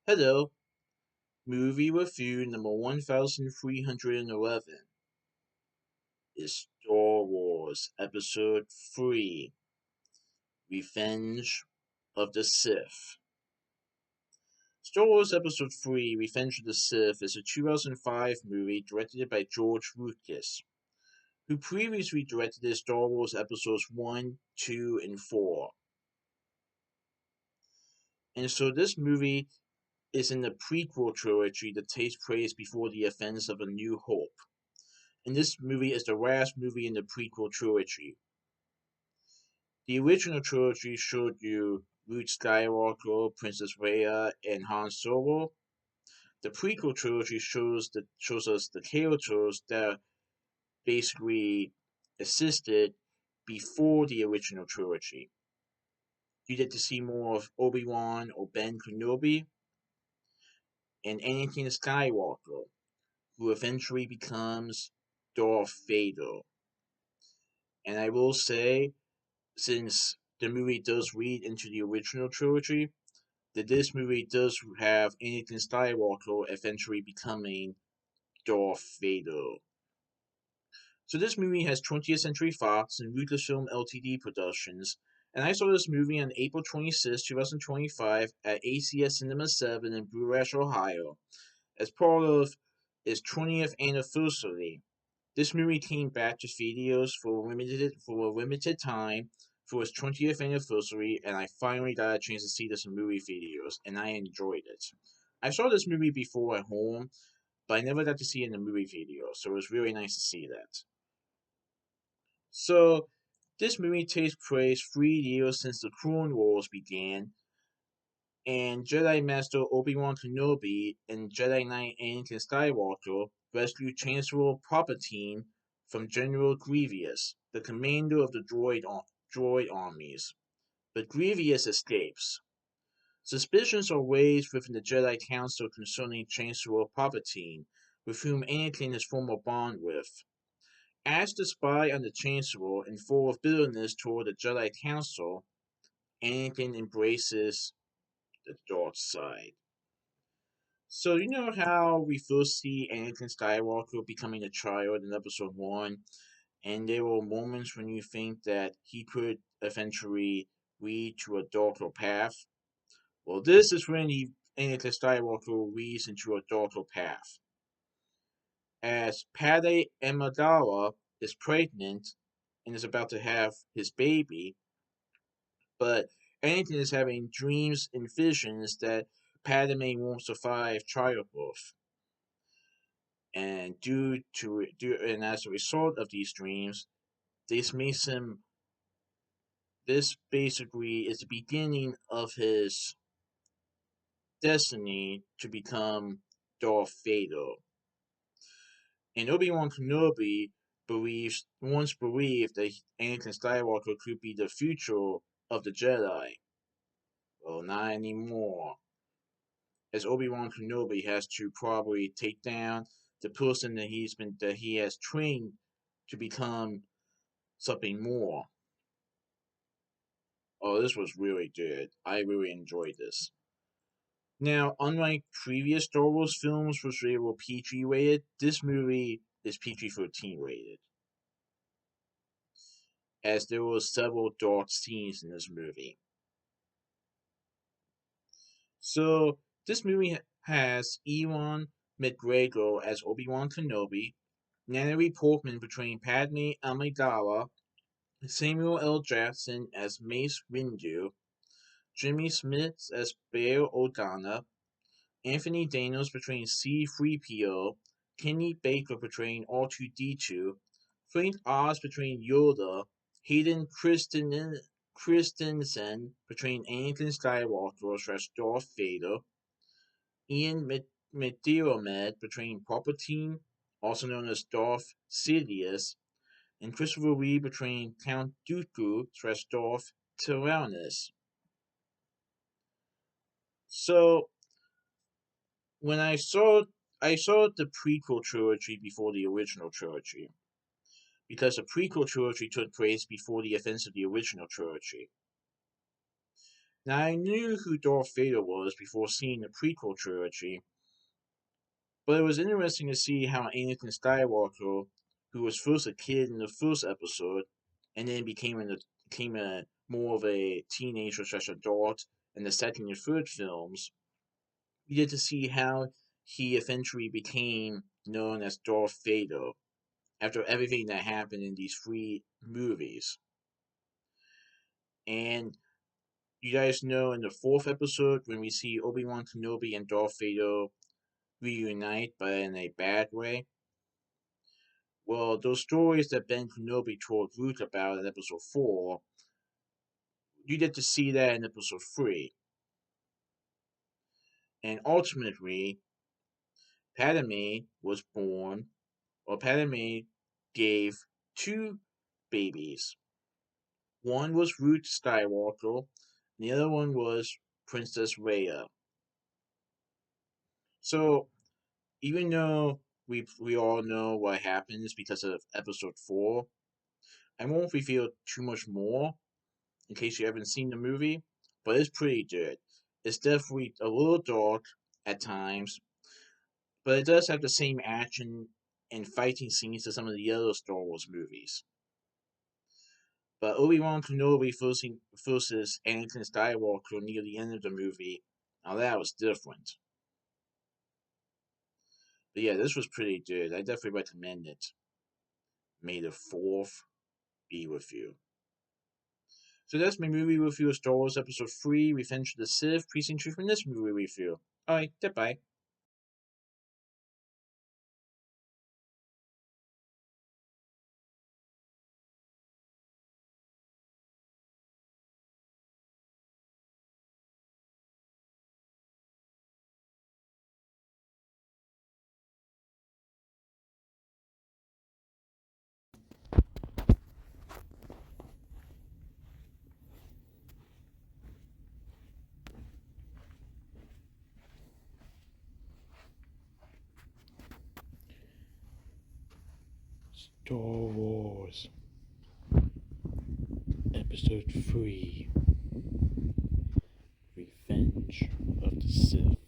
Hello, movie review number 1311 is Star Wars Episode 3 Revenge of the Sith. Star Wars Episode 3 Revenge of the Sith is a 2005 movie directed by George Lucas, who previously directed the Star Wars Episodes 1, 2, and 4. And so this movie is in the prequel trilogy that takes place before the events of A New Hope. And this movie is the last movie in the prequel trilogy. The original trilogy showed you Luke Skywalker, Princess Leia, and Han Solo. The prequel trilogy shows us the characters that basically existed before the original trilogy. You get to see more of Obi-Wan or Ben Kenobi and Anakin Skywalker, who eventually becomes Darth Vader. And I will say, since the movie does lead into the original trilogy, that this movie does have Anakin Skywalker eventually becoming Darth Vader. So this movie has 20th Century Fox and Lucasfilm Ltd. Productions, and I saw this movie on April 26, 2025 at ACX Cinema 7 in Blue Ash, Ohio, as part of its 20th anniversary. This movie came back to theaters for a limited time for its 20th anniversary, and I finally got a chance to see this in movie theaters, and I enjoyed it. I saw this movie before at home, but I never got to see it in the movie theater, so it was really nice to see that. So, this movie takes place 3 years since the Clone Wars began, and Jedi Master Obi-Wan Kenobi and Jedi Knight Anakin Skywalker rescue Chancellor Palpatine from General Grievous, the commander of the droid armies. But Grievous escapes. Suspicions are raised within the Jedi Council concerning Chancellor Palpatine, with whom Anakin has formed a bond with. As the spy on the Chancellor and full of bitterness toward the Jedi Council, Anakin embraces the dark side. So you know how we first see Anakin Skywalker becoming a child in Episode 1, and there were moments when you think that he could eventually lead to a darker path? Well, this is when Anakin Skywalker leads into a darker path. As Padme Amidala is pregnant and is about to have his baby, but Anakin is having dreams and visions that Padme won't survive childbirth. And as a result of these dreams, this makes him this basically is the beginning of his destiny to become Darth Vader. And Obi-Wan Kenobi once believed that Anakin Skywalker could be the future of the Jedi. Well, not anymore, as Obi-Wan Kenobi has to probably take down the person that he has trained to become something more. Oh, this was really good. I really enjoyed this. Now, unlike previous Star Wars films which were PG rated, this movie is PG-13 rated, as there were several dark scenes in this movie. So, this movie has Ewan McGregor as Obi-Wan Kenobi, Natalie Portman portraying Padme Amidala, Samuel L. Jackson as Mace Windu, Jimmy Smits as Bail Organa, Anthony Daniels portraying C-3PO, Kenny Baker portraying R2-D2, Frank Oz portraying Yoda, Hayden Christensen portraying Anakin Skywalker / Darth Vader, Ian McDiarmid portraying Palpatine, also known as Darth Sidious, and Christopher Lee portraying Count Dooku / Darth Tyrannus. So when I saw the prequel trilogy before the original trilogy, because the prequel trilogy took place before the events of the original trilogy. Now, I knew who Darth Vader was before seeing the prequel trilogy, but it was interesting to see how Anakin Skywalker, who was first a kid in the first episode, and then became a more of a teenager slash adult in the second and third films, you get to see how he eventually became known as Darth Vader after everything that happened in these three movies. And you guys know in the fourth episode when we see Obi-Wan Kenobi and Darth Vader reunite, but in a bad way. Well, those stories that Ben Kenobi told Luke about in episode 4, you get to see that in episode 3. And ultimately, Padme was born, or Padme gave two babies. One was Ruth Skywalker, and the other one was Princess Leia. So, even though we all know what happens because of episode 4, I won't reveal too much more in case you haven't seen the movie, but it's pretty good. It's definitely a little dark at times, but it does have the same action and fighting scenes as some of the other Star Wars movies. But Obi-Wan Kenobi versus Anakin Skywalker near the end of the movie, now that was different. But yeah, this was pretty good. I definitely recommend it. May the 4th be with you. So that's my movie review of Star Wars Episode 3, Revenge of the Sith, Precinct 3 from this movie review. Alright, goodbye. Star Wars Episode 3, Revenge of the Sith.